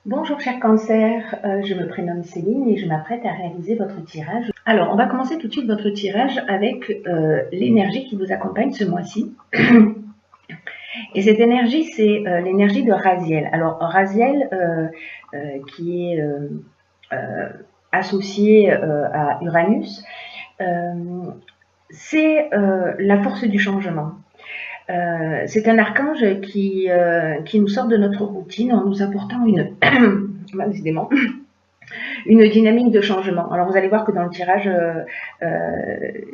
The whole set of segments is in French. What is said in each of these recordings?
Bonjour cher cancer, je me prénomme Céline et je m'apprête à réaliser votre tirage. Alors on va commencer tout de suite votre tirage avec l'énergie qui vous accompagne ce mois-ci. Et cette énergie, c'est l'énergie de Raziel. Alors Raziel, qui est associé à Uranus, c'est la force du changement. C'est un archange qui nous sort de notre routine en nous apportant décidément, une dynamique de changement. Alors vous allez voir que dans le tirage,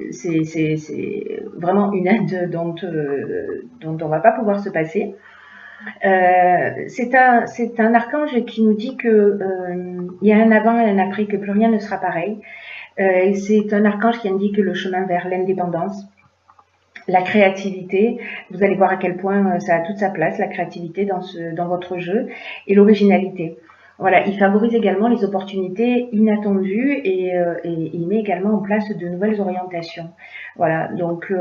c'est vraiment une aide dont on ne va pas pouvoir se passer. C'est un archange qui nous dit que il y a un avant et un après, que plus rien ne sera pareil. C'est un archange qui indique le chemin vers l'indépendance, la créativité. Vous allez voir à quel point ça a toute sa place, la créativité dans votre jeu, et l'originalité. Voilà, il favorise également les opportunités inattendues et il met également en place de nouvelles orientations. Voilà, donc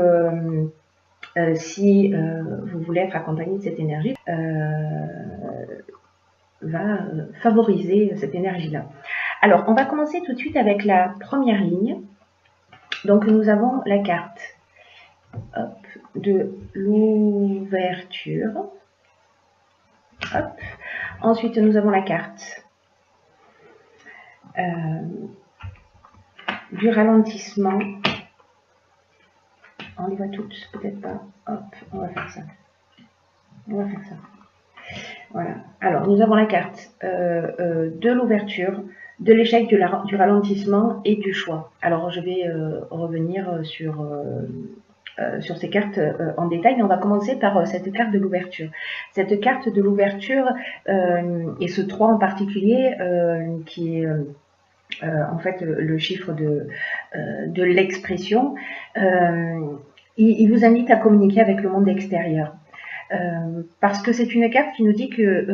si vous voulez être accompagné de cette énergie, va favoriser cette énergie-là. Alors, on va commencer tout de suite avec la première ligne. Donc, nous avons la carte de l'ouverture. Ensuite, nous avons la carte du ralentissement. On les voit toutes, peut-être pas. Hop, on va faire ça. Voilà. Alors, nous avons la carte de l'ouverture, de l'échec, du ralentissement et du choix. Alors, je vais revenir sur ces cartes en détail, mais on va commencer par cette carte de l'ouverture. Cette carte de l'ouverture, et ce 3 en particulier, qui est en fait le chiffre de l'expression, il vous invite à communiquer avec le monde extérieur. Parce que c'est une carte qui nous dit que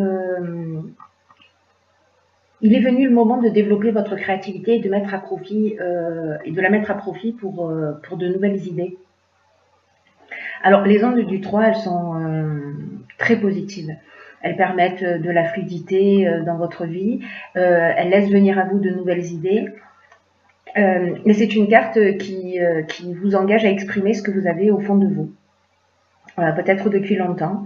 il est venu le moment de développer votre créativité et de mettre à profit de la mettre à profit pour de nouvelles idées. Alors les ondes du 3, elles sont très positives. Elles permettent de la fluidité dans votre vie. Elles laissent venir à vous de nouvelles idées. Mais c'est une carte qui vous engage à exprimer ce que vous avez au fond de vous. Peut-être depuis longtemps.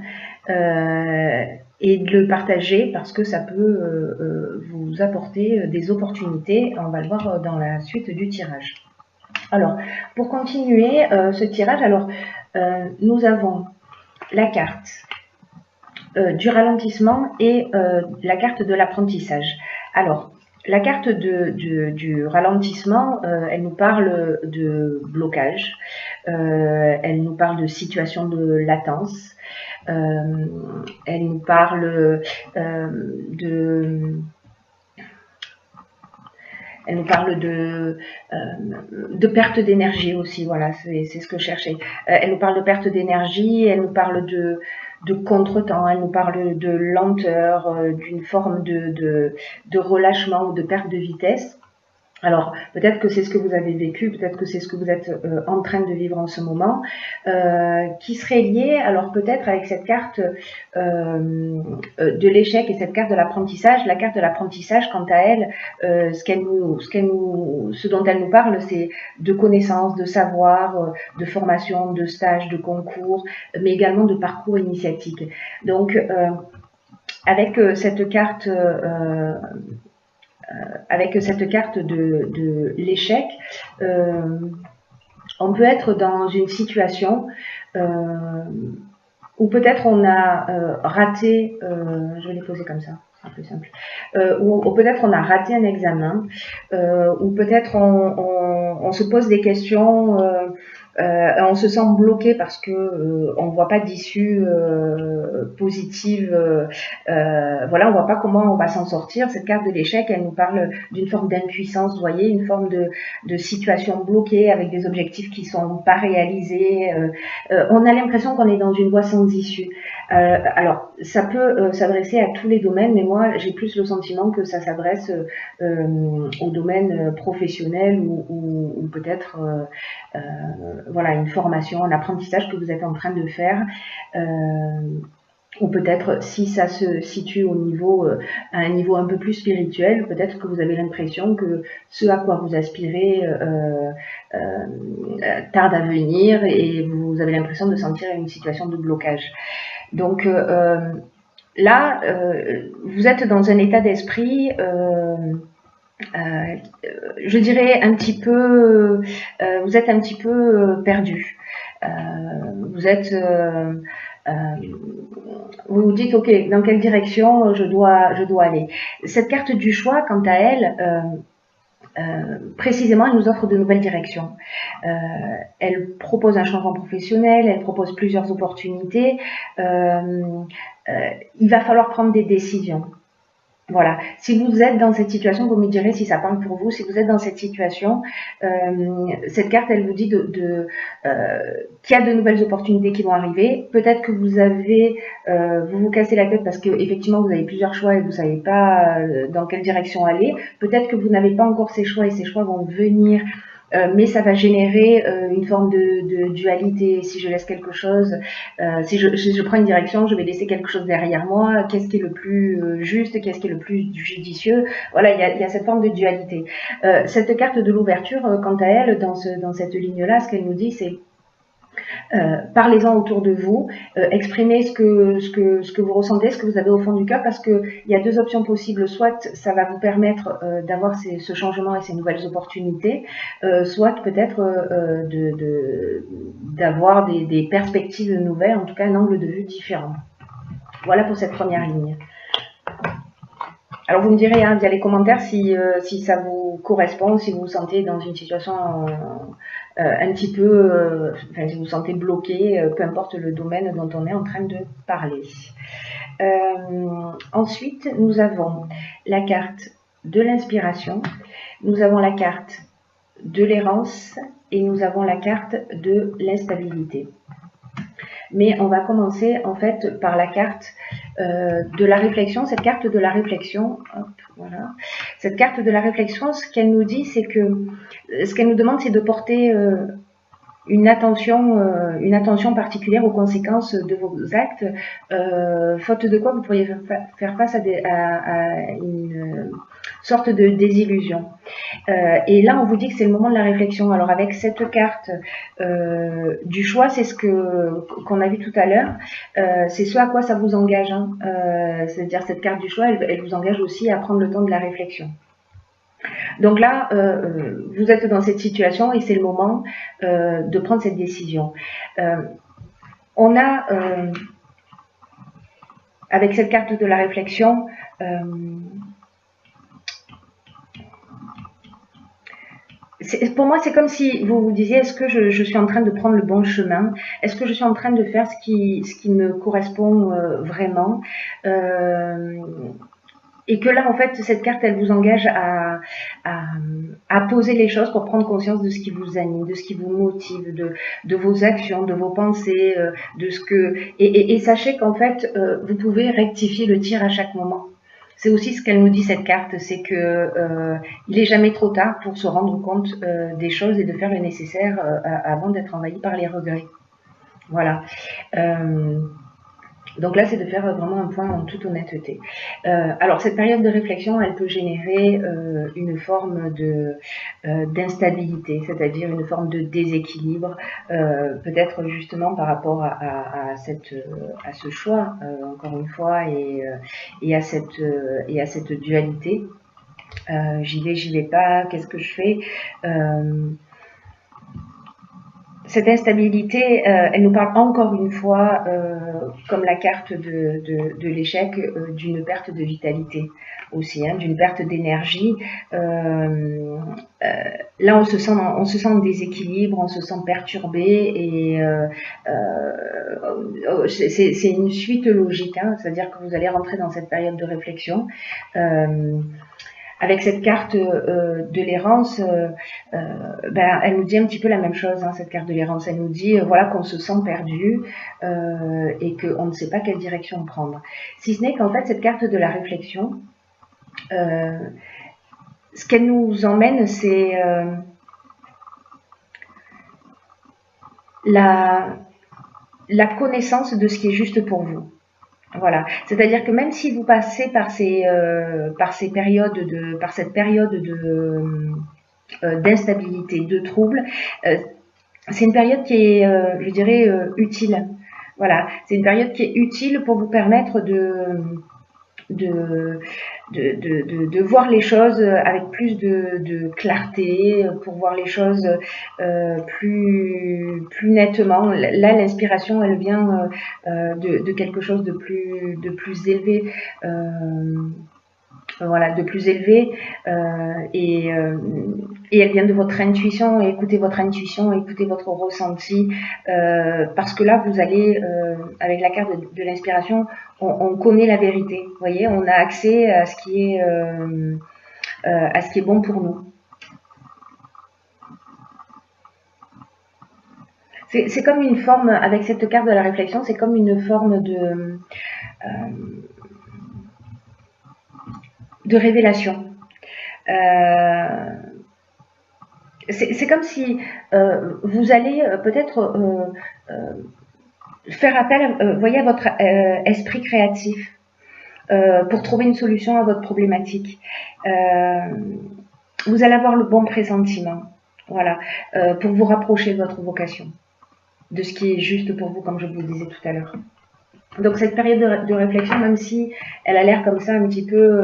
Et de le partager parce que ça peut vous apporter des opportunités. On va le voir dans la suite du tirage. Alors, pour continuer ce tirage, alors nous avons la carte du ralentissement et la carte de l'apprentissage. Alors, la carte du ralentissement, elle nous parle de blocage, elle nous parle de situation de latence, elle nous parle elle nous parle de perte d'énergie aussi, voilà, c'est ce que je cherchais. Elle nous parle de perte d'énergie, elle nous parle de contretemps, elle nous parle de lenteur, d'une forme de relâchement ou de perte de vitesse. Alors, peut-être que c'est ce que vous avez vécu, peut-être que c'est ce que vous êtes en train de vivre en ce moment, qui serait lié, alors peut-être avec cette carte de l'échec et cette carte de l'apprentissage. La carte de l'apprentissage, quant à elle, ce dont elle nous parle, c'est de connaissances, de savoir, de formation, de stages, de concours, mais également de parcours initiatique. Donc, avec cette carte de l'échec, on peut être dans une situation où peut-être on a raté, je vais les poser comme ça, c'est plus simple, ou peut-être on a raté un examen, ou peut-être on se pose des questions, on se sent bloqué parce que on ne voit pas d'issue positive, voilà, on voit pas comment on va s'en sortir. Cette carte de l'échec, elle nous parle d'une forme d'impuissance, vous voyez, une forme de situation bloquée avec des objectifs qui sont pas réalisés. On a l'impression qu'on est dans une voie sans issue. Alors, ça peut s'adresser à tous les domaines, mais moi, j'ai plus le sentiment que ça s'adresse au domaine professionnel ou peut-être voilà, une formation, un apprentissage que vous êtes en train de faire. Ou peut-être, si ça se situe au niveau, à un niveau un peu plus spirituel, peut-être que vous avez l'impression que ce à quoi vous aspirez tarde à venir et vous avez l'impression de sentir une situation de blocage. Donc là, vous êtes dans un état d'esprit, je dirais un petit peu, vous êtes un petit peu perdu. Vous êtes vous vous dites, ok, dans quelle direction je dois aller. Cette carte du choix, quant à elle, précisément, elle nous offre de nouvelles directions. Elle propose un changement professionnel, elle propose plusieurs opportunités. Il va falloir prendre des décisions. Voilà. Si vous êtes dans cette situation, vous me direz si ça parle pour vous. Si vous êtes dans cette situation, cette carte, elle vous dit qu'il y a de nouvelles opportunités qui vont arriver. Peut-être que vous vous cassez la tête parce que effectivement vous avez plusieurs choix et vous savez pas dans quelle direction aller. Peut-être que vous n'avez pas encore ces choix et ces choix vont venir. Mais ça va générer une forme de dualité. Si je laisse quelque chose, si je prends une direction, je vais laisser quelque chose derrière moi. Qu'est-ce qui est le plus juste, qu'est-ce qui est le plus judicieux? Voilà, il y a cette forme de dualité. Cette carte de l'ouverture, quant à elle, dans cette ligne-là, ce qu'elle nous dit, c'est parlez-en autour de vous, exprimez ce que vous ressentez, ce que vous avez au fond du cœur, parce qu'il y a deux options possibles. Soit ça va vous permettre d'avoir ce changement et ces nouvelles opportunités, soit peut-être d'avoir des perspectives nouvelles, en tout cas un angle de vue différent. Voilà pour cette première ligne. Alors vous me direz via les commentaires si ça vous correspond, si vous vous sentez dans une situation un petit peu, si vous vous sentez bloqué, peu importe le domaine dont on est en train de parler. Ensuite, nous avons la carte de l'inspiration, nous avons la carte de l'errance et nous avons la carte de l'instabilité. Mais on va commencer en fait par la carte de la réflexion. Cette carte de la réflexion, hop, voilà. Cette carte de la réflexion, ce qu'elle nous dit, c'est que ce qu'elle nous demande, c'est de porter une attention particulière aux conséquences de vos actes, faute de quoi vous pourriez faire face à une sorte de désillusion. Et là, on vous dit que c'est le moment de la réflexion. Alors avec cette carte du choix, c'est ce qu'on a vu tout à l'heure, c'est ce à quoi ça vous engage. Hein. C'est-à-dire cette carte du choix, elle vous engage aussi à prendre le temps de la réflexion. Donc là, vous êtes dans cette situation et c'est le moment de prendre cette décision. On a, avec cette carte de la réflexion, pour moi, c'est comme si vous vous disiez, est-ce que je suis en train de prendre le bon chemin? Est-ce que je suis en train de faire ce qui me correspond vraiment? Et que là, en fait, cette carte, elle vous engage à poser les choses pour prendre conscience de ce qui vous anime, de ce qui vous motive, de vos actions, de vos pensées, de ce que... Et sachez qu'en fait, vous pouvez rectifier le tir à chaque moment. C'est aussi ce qu'elle nous dit, cette carte, c'est que il n'est jamais trop tard pour se rendre compte des choses et de faire le nécessaire avant d'être envahi par les regrets. Voilà. Donc là, c'est de faire vraiment un point en toute honnêteté. Alors, cette période de réflexion, elle peut générer une forme d'instabilité, c'est-à-dire une forme de déséquilibre, peut-être justement par rapport à ce choix, encore une fois, et à cette dualité. J'y vais pas, qu'est-ce que je fais? Cette instabilité, elle nous parle encore une fois, comme la carte de l'échec, d'une perte de vitalité aussi, hein, d'une perte d'énergie. Là, on se sent en déséquilibre, on se sent perturbé et c'est une suite logique, hein, c'est-à-dire que vous allez rentrer dans cette période de réflexion. Avec cette carte de l'errance, elle nous dit un petit peu la même chose, hein, cette carte de l'errance. Elle nous dit voilà qu'on se sent perdu et qu'on ne sait pas quelle direction prendre. Si ce n'est qu'en fait, cette carte de la réflexion, ce qu'elle nous emmène, c'est la connaissance de ce qui est juste pour vous. Voilà, c'est-à-dire que même si vous passez par cette période d'instabilité, de trouble, c'est une période qui est, je dirais, utile. Voilà, c'est une période qui est utile pour vous permettre de, de voir les choses avec plus de clarté, pour voir les choses plus nettement. Là, l'inspiration, elle vient de quelque chose de plus élevé. Voilà, de plus élevé et elle vient de votre intuition. Écoutez votre intuition, écoutez votre ressenti parce que là vous allez avec la carte de l'inspiration, on connaît la vérité, vous voyez, on a accès à ce qui est bon pour nous. C'est comme une forme, avec cette carte de la réflexion, c'est comme une forme de révélation. C'est comme si vous allez peut-être faire appel, voyez, à votre esprit créatif pour trouver une solution à votre problématique. Vous allez avoir le bon pressentiment, voilà, pour vous rapprocher de votre vocation, de ce qui est juste pour vous, comme je vous le disais tout à l'heure. Donc cette période de réflexion, même si elle a l'air comme ça un petit peu,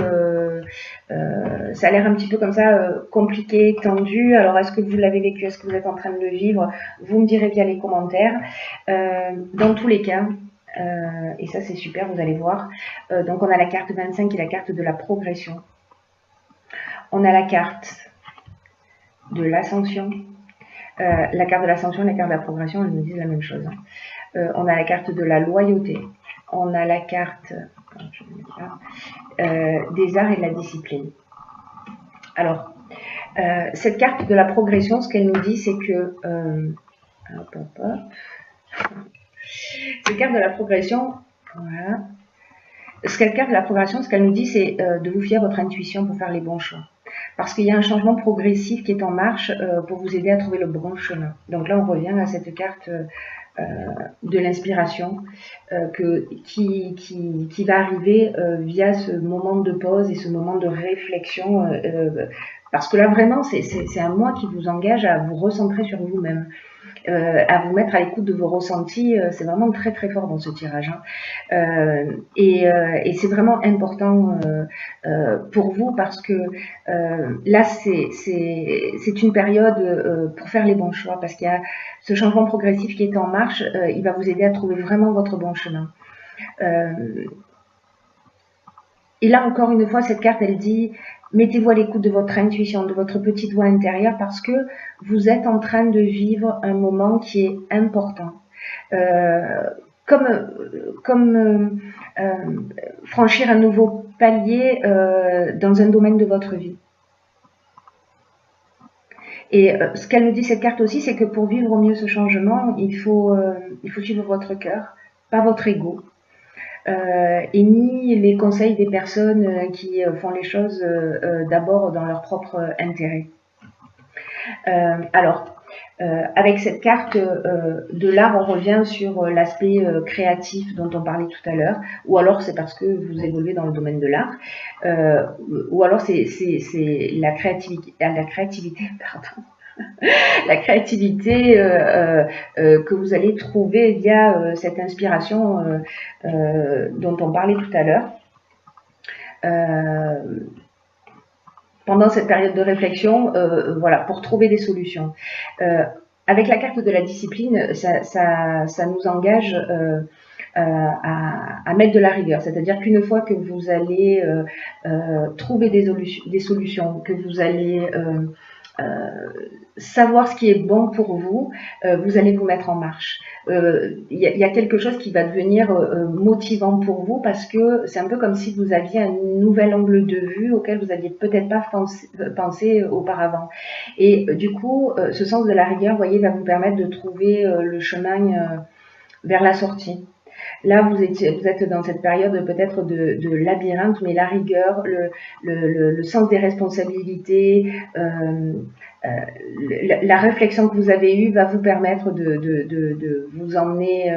ça a l'air un petit peu comme ça compliqué, tendu. Alors est-ce que vous l'avez vécu, est-ce que vous êtes en train de le vivre? Vous me direz via les commentaires. Dans tous les cas, et ça c'est super, vous allez voir. Donc on a la carte 25 qui est la carte de la progression. On a la carte de l'ascension. La carte de l'ascension et la carte de la progression, elles nous disent la même chose. On a la carte de la loyauté. On a la carte des arts et de la discipline. Alors, cette carte de la progression, ce qu'elle nous dit, c'est que... cette carte de la progression, voilà. Cette carte de la progression, ce qu'elle nous dit, c'est de vous fier à votre intuition pour faire les bons choix. Parce qu'il y a un changement progressif qui est en marche pour vous aider à trouver le bon chemin. Donc là, on revient à cette carte de l'inspiration qui va arriver via ce moment de pause et ce moment de réflexion. Parce que là, vraiment, c'est un moi qui vous engage à vous recentrer sur vous-même. À vous mettre à l'écoute de vos ressentis, c'est vraiment très très fort dans ce tirage. Hein. Et c'est vraiment important pour vous parce que là c'est une période pour faire les bons choix parce qu'il y a ce changement progressif qui est en marche, il va vous aider à trouver vraiment votre bon chemin. Et là encore une fois, cette carte elle dit mettez-vous à l'écoute de votre intuition, de votre petite voix intérieure parce que vous êtes en train de vivre un moment qui est important. Comme franchir un nouveau palier dans un domaine de votre vie. Et ce qu'elle nous dit cette carte aussi, c'est que pour vivre au mieux ce changement, il faut suivre votre cœur, pas votre ego. Et ni les conseils des personnes qui font les choses d'abord dans leur propre intérêt. Avec cette carte de l'art, on revient sur l'aspect créatif dont on parlait tout à l'heure, ou alors c'est parce que vous évoluez dans le domaine de l'art, ou alors c'est la créativité, pardon. La créativité que vous allez trouver via cette inspiration dont on parlait tout à l'heure. Pendant cette période de réflexion, voilà, pour trouver des solutions. Avec la carte de la discipline, ça nous engage à mettre de la rigueur. C'est-à-dire qu'une fois que vous allez trouver des solutions, que vous allez savoir ce qui est bon pour vous, vous allez vous mettre en marche. Y a quelque chose qui va devenir motivant pour vous parce que c'est un peu comme si vous aviez un nouvel angle de vue auquel vous n'aviez peut-être pas pensé auparavant. Et du coup, ce sens de la rigueur, vous voyez, va vous permettre de trouver le chemin vers la sortie. Là, vous êtes dans cette période peut-être de labyrinthe, mais la rigueur, le sens des responsabilités, la réflexion que vous avez eue va vous permettre de vous emmener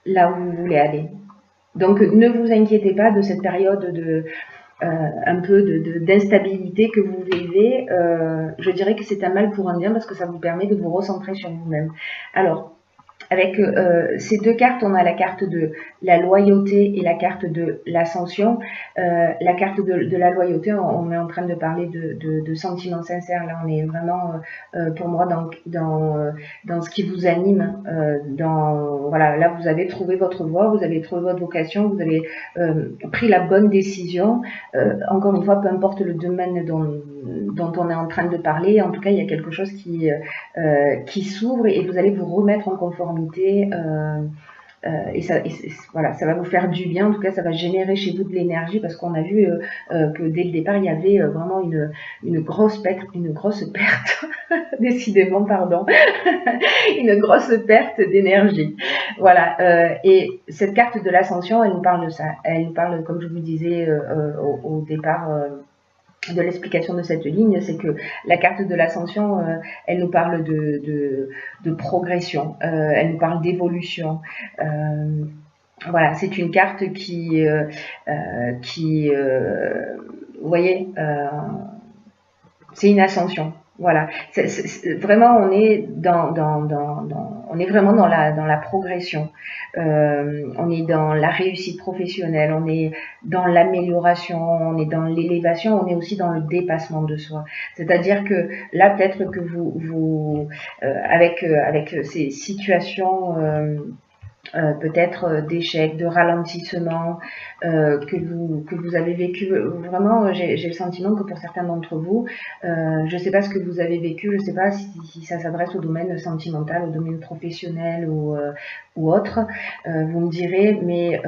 là où vous voulez aller. Donc, ne vous inquiétez pas de cette période un peu d'instabilité que vous vivez. Je dirais que c'est un mal pour un bien parce que ça vous permet de vous recentrer sur vous-même. Alors, avec ces deux cartes, on a la carte de la loyauté et la carte de l'ascension. La carte de la loyauté, on est en train de parler de sentiments sincères. Là, on est vraiment, pour moi, dans ce qui vous anime. Voilà, là, vous avez trouvé votre voie, vous avez trouvé votre vocation, vous avez pris la bonne décision. Encore une fois, peu importe le domaine dont on est en train de parler, en tout cas, il y a quelque chose qui s'ouvre et vous allez vous remettre en conformité. Voilà, ça va vous faire du bien. En tout cas, ça va générer chez vous de l'énergie parce qu'on a vu que dès le départ, il y avait vraiment une grosse perte, décidément, pardon, une grosse perte d'énergie. Voilà. Et cette carte de l'ascension, elle nous parle de ça. Elle nous parle, comme je vous disais au départ, de l'explication de cette ligne, c'est que la carte de l'ascension, elle nous parle de progression, elle nous parle d'évolution. Voilà, c'est une carte qui vous voyez, c'est une ascension. Voilà, vraiment on est on est vraiment dans la progression. On est dans la réussite professionnelle, on est dans l'amélioration, on est dans l'élévation, on est aussi dans le dépassement de soi. C'est-à-dire que là peut-être que vous avec ces situations peut-être d'échecs, de ralentissement que vous avez vécu. Vraiment, j'ai le sentiment que pour certains d'entre vous, je ne sais pas ce que vous avez vécu, je ne sais pas si ça s'adresse au domaine sentimental, au domaine professionnel ou autre. Vous me direz, mais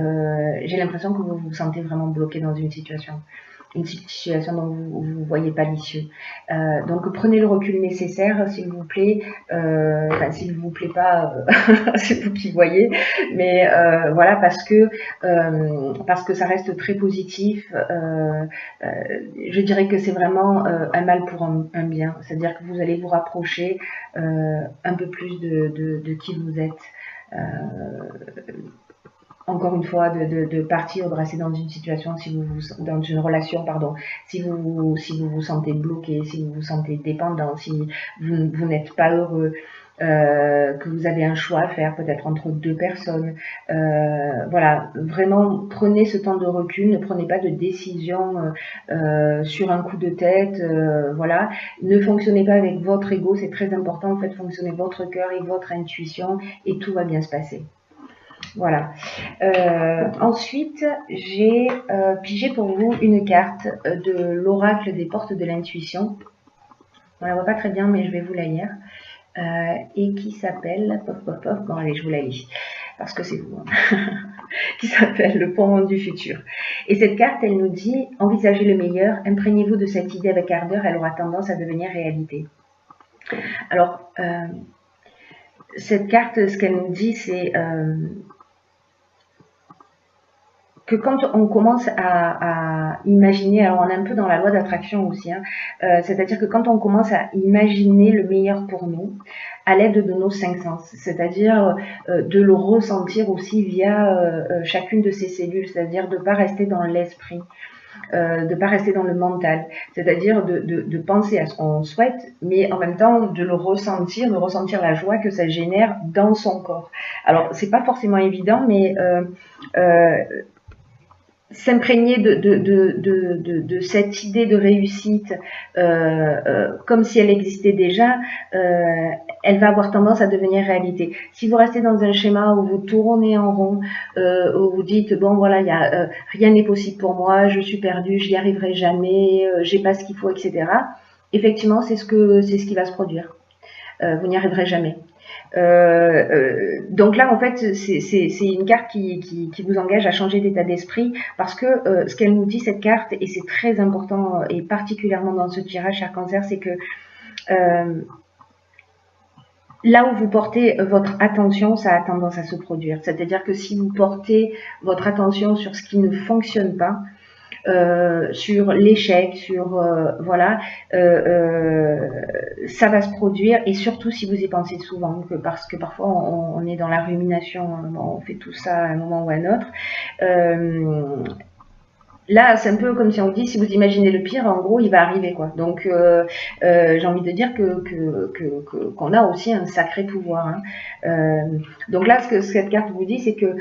j'ai l'impression que vous vous sentez vraiment bloqué dans une situation dont vous ne voyez pas l'issue. Donc prenez le recul nécessaire, s'il vous plaît. Enfin, s'il vous plaît pas, c'est vous qui voyez. Mais voilà, parce que ça reste très positif. Je dirais que c'est vraiment un mal pour un bien. C'est-à-dire que vous allez vous rapprocher un peu plus de qui vous êtes. Encore une fois, de partir, de rester dans une situation, dans une relation, pardon, si vous vous sentez bloqué, si vous vous sentez dépendant, si vous n'êtes pas heureux, que vous avez un choix à faire, peut-être entre deux personnes. Voilà, vraiment, prenez ce temps de recul, ne prenez pas de décision sur un coup de tête, voilà. Ne fonctionnez pas avec votre ego, c'est très important, faites fonctionner votre cœur et votre intuition, et tout va bien se passer. Voilà. Ensuite, j'ai pigé pour vous une carte de l'oracle des portes de l'intuition. On la voit pas très bien, mais je vais vous la lire. Et qui s'appelle... Bon, allez, je vous la lis. Parce que c'est vous. Qui s'appelle le pont du futur. Et cette carte, elle nous dit, envisagez le meilleur, imprégnez-vous de cette idée avec ardeur, elle aura tendance à devenir réalité. Alors, cette carte, ce qu'elle nous dit, c'est... que quand on commence à imaginer, alors on est un peu dans la loi d'attraction aussi, hein, c'est-à-dire que quand on commence à imaginer le meilleur pour nous, à l'aide de nos 5 sens, c'est-à-dire de le ressentir aussi via chacune de ces cellules, c'est-à-dire de ne pas rester dans l'esprit, de ne pas rester dans le mental, c'est-à-dire de penser à ce qu'on souhaite, mais en même temps de ressentir la joie que ça génère dans son corps. Alors, c'est pas forcément évident, mais s'imprégner de cette idée de réussite comme si elle existait déjà, elle va avoir tendance à devenir réalité. Si vous restez dans un schéma où vous tournez en rond, où vous dites bon voilà, rien n'est possible pour moi, je suis perdu, j'y arriverai jamais, j'ai pas ce qu'il faut, etc. Effectivement, c'est ce qui va se produire. Vous n'y arriverez jamais. Donc là, en fait, c'est une carte qui vous engage à changer d'état d'esprit parce que ce qu'elle nous dit, cette carte, et c'est très important, et particulièrement dans ce tirage, cher Cancer, c'est que là où vous portez votre attention, ça a tendance à se produire. C'est-à-dire que si vous portez votre attention sur ce qui ne fonctionne pas, sur l'échec, sur voilà, ça va se produire, et surtout si vous y pensez souvent, parce que parfois on est dans la rumination, on fait tout ça à un moment ou à un autre. Là, c'est un peu comme si on dit, si vous imaginez le pire, en gros, il va arriver, quoi. Donc, j'ai envie de dire qu'on a aussi un sacré pouvoir. Hein. Donc là, ce que cette carte vous dit, c'est que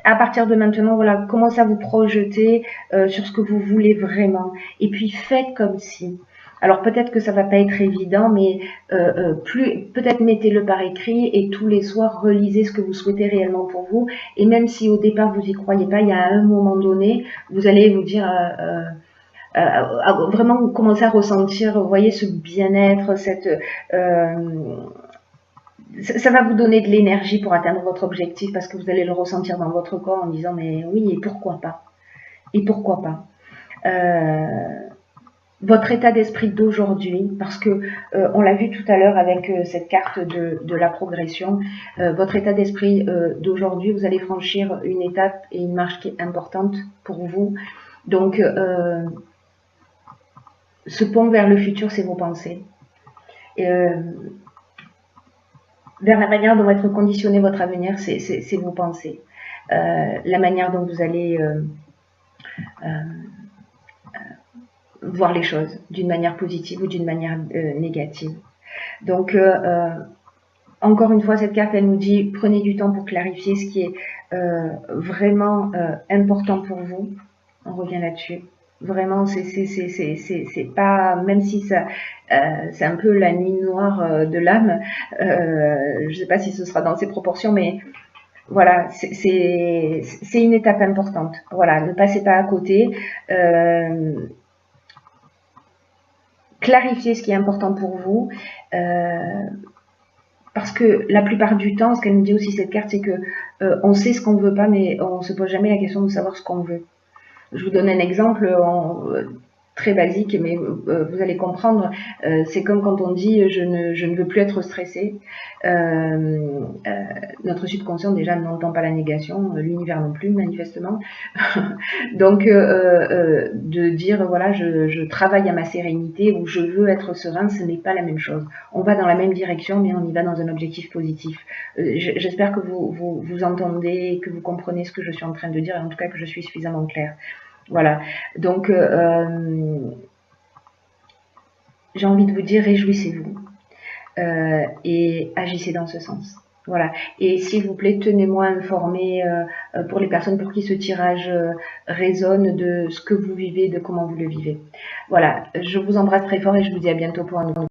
à partir de maintenant, voilà, commencez à vous projeter sur ce que vous voulez vraiment, et puis faites comme si. Alors peut-être que ça va pas être évident, mais peut-être mettez-le par écrit et tous les soirs relisez ce que vous souhaitez réellement pour vous. Et même si au départ vous y croyez pas, il y a un moment donné, vous allez vous dire vraiment commencer à ressentir, vous voyez, ce bien-être, ça va vous donner de l'énergie pour atteindre votre objectif, parce que vous allez le ressentir dans votre corps en disant mais oui, et pourquoi pas, et pourquoi pas. Votre état d'esprit d'aujourd'hui, parce que on l'a vu tout à l'heure avec cette carte de la progression, votre état d'esprit d'aujourd'hui, vous allez franchir une étape et une marche qui est importante pour vous. Donc, ce pont vers le futur, c'est vos pensées. Vers la manière dont va être conditionné votre avenir, c'est vos pensées. La manière dont vous allez voir les choses d'une manière positive ou d'une manière négative. Donc, encore une fois, cette carte, elle nous dit, prenez du temps pour clarifier ce qui est vraiment important pour vous. On revient là-dessus. Vraiment, c'est pas, même si ça, c'est un peu la nuit noire de l'âme, je sais pas si ce sera dans ces proportions, mais voilà, c'est une étape importante. Voilà, ne passez pas à côté. Clarifier ce qui est important pour vous, parce que la plupart du temps, ce qu'elle nous dit aussi cette carte, c'est que on sait ce qu'on ne veut pas, mais on ne se pose jamais la question de savoir ce qu'on veut. Je vous donne un exemple très basique, mais vous allez comprendre. C'est comme quand on dit je ne veux plus être stressé. Notre subconscient déjà n'entend pas la négation, l'univers non plus manifestement. Donc de dire voilà, je travaille à ma sérénité, ou je veux être serein, ce n'est pas la même chose. On va dans la même direction, mais on y va dans un objectif positif. J'espère que vous entendez, que vous comprenez ce que je suis en train de dire, et en tout cas que je suis suffisamment claire. Voilà, donc j'ai envie de vous dire, réjouissez-vous et agissez dans ce sens. Voilà, et s'il vous plaît, tenez-moi informé pour les personnes pour qui ce tirage résonne, de ce que vous vivez, de comment vous le vivez. Voilà, je vous embrasse très fort et je vous dis à bientôt pour un nouveau.